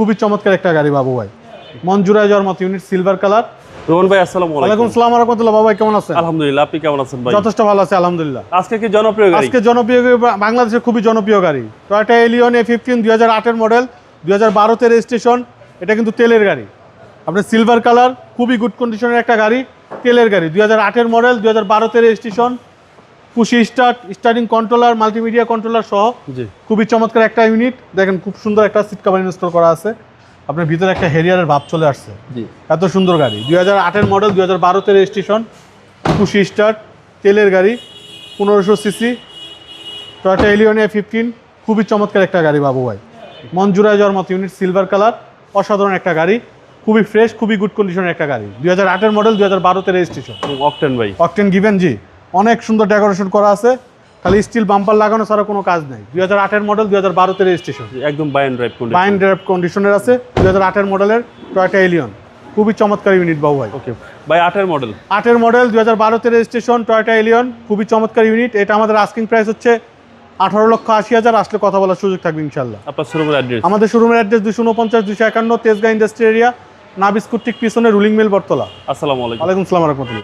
খুবই চমৎকার একটা গাড়ি বাবু ভাই, মন জুড়ায় যাওয়ার মতো ইউনিট, সিলভার কালার। রোহন ভাই আসসালামু আলাইকুম। ওয়ালাইকুম আসসালাম ওয়া রাহমাতুল্লাহ। বাবা কেমন আছেন? আলহামদুলিল্লাহ, আপনি কেমন আছেন ভাই? যথেষ্ট ভালো আছে আলহামদুলিল্লাহ। আজকে কি জনপ্রিয় গাড়ি? আজকে জনপ্রিয় বাংলাদেশের খুবই জনপ্রিয় গাড়ি টয়োটা এলিয়ন A15 2008 মডেল, 2012 তে রেজিস্ট্রেশন। এটা কিন্তু তেলের গাড়ি, আপনার সিলভার কালার, খুবই গুড কন্ডিশনের একটা গাড়ি, তেলের গাড়ি, 2008 মডেল, 2012 তে রেজিস্ট্রেশন। পুশি start, starting controller, multimedia controller সহ জি। খুবই চমৎকার একটা ইউনিট। দেখেন খুব সুন্দর একটা সিট কভার ইনস্টল করা আছে, আপনার ভিতরে একটা হেরিয়ারের ভাব চলে আসছে। জি। এত সুন্দর গাড়ি, 2008 মডেল, 2012 তে রেজিস্ট্রেশন। পুশি স্টার্ট, তেলের গাড়ি, 1500 সিসি, টয়োটা এলিয়ন A15, খুবই চমৎকার একটা গাড়ি বাবু ভাই, মন জুড়ায় যাওয়ার মতো ইউনিট, সিলভার কালার, অসাধারণ একটা গাড়ি, খুবই ফ্রেশ, খুবই গুড কন্ডিশনের একটা গাড়ি, 2008 মডেল, 2012 তে রেজিস্ট্রেশন। অকটেন ভাই। অকটেন গিভেন, জি। অনেক সুন্দর ডেকোরেশন করা আছে, খালি স্টিল বাম্পার লাগানো ছাড়া কোনো কাজ নেই। 2008 মডেল, 2012 তে রেজিস্ট্রেশন, একদম buy and drive condition. Buy and drive কন্ডিশনের আছে, 2008 মডেলের টয়োটা এলিয়ন, খুবই চমৎকার ইউনিট বাবু ভাই। ওকে ভাই, 8 মডেল। 8 মডেল, 2012 তে রেজিস্ট্রেশন, টয়োটা এলিয়ন, খুবই চমৎকার ইউনিট। এটা আমাদের আস্কিং প্রাইস হচ্ছে 18,80,000। আসলে কথা বলার সুযোগ থাকবে ইনশাল্লাহ। আপনার শোরুমের অ্যাড্রেস? আমাদের শোরুমের অ্যাড্রেস 249 251 তেজগাঁ ইন্ডাস্ট্রি এরিয়া, নাবিস্কুট ঠিক পিছনে, রুলিং মিল বটতলা। আসসালামু আলাইকুম। ওয়ালাইকুম আসসালাম ওয়া রাহমাতুল্লাহ।